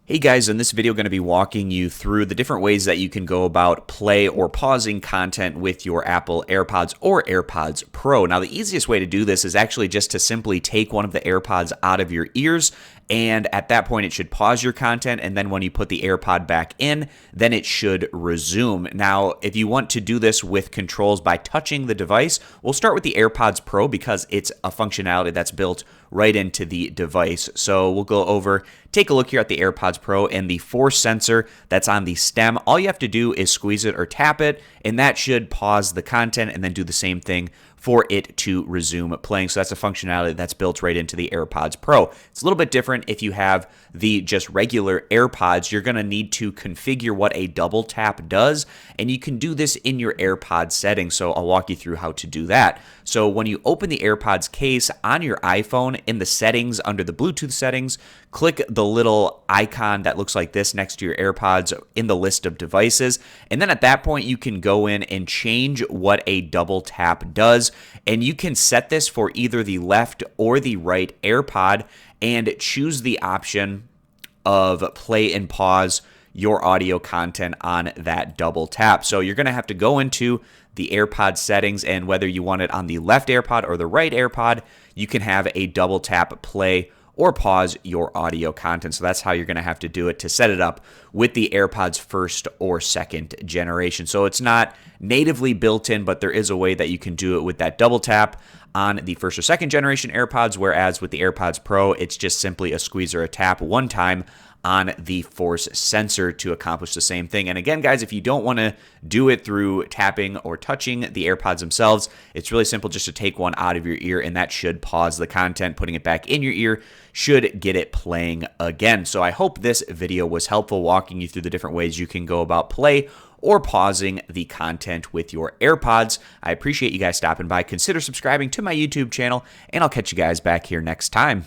Hey guys, in this video I'm going to be walking you through the different ways that you can go about play or pausing content with your Apple AirPods or AirPods Pro. Now the easiest way to do this is actually just to simply take one of the AirPods out of your ears, and at that point it should pause your content, and then when you put the AirPod back in, then it should resume. Now if you want to do this with controls by touching the device, we'll start with the AirPods Pro because it's a functionality that's built right into the device. So we'll go over, take a look here at the AirPods Pro and the force sensor that's on the stem. All you have to do is squeeze it or tap it, and that should pause the content and then do the same thing for it to resume playing. So that's a functionality that's built right into the AirPods Pro. It's a little bit different if you have the just regular AirPods. You're going to need to configure what a double tap does, and you can do this in your AirPods settings. So I'll walk you through how to do that. So when you open the AirPods case on your iPhone, in the settings under the Bluetooth settings, click the little icon that looks like this next to your AirPods in the list of devices. And then at that point, you can go in and change what a double tap does. And you can set this for either the left or the right AirPod and choose the option of play and pause your audio content on that double tap. So you're going to have to go into the AirPod settings, and whether you want it on the left AirPod or the right AirPod, you can have a double tap play or pause your audio content. So that's how you're going to have to do it to set it up with the AirPods first or second generation. So it's not natively built in, but there is a way that you can do it with that double tap on the first or second generation AirPods, whereas with the AirPods Pro, it's just simply a squeeze or a tap one time on the force sensor to accomplish the same thing. And again, guys, if you don't want to do it through tapping or touching the AirPods themselves, it's really simple just to take one out of your ear, and that should pause the content. Putting it back in your ear should get it playing again. So I hope this video was helpful, walking you through the different ways you can go about play or pausing the content with your AirPods. I appreciate you guys stopping by. Consider subscribing to my YouTube channel, and I'll catch you guys back here next time.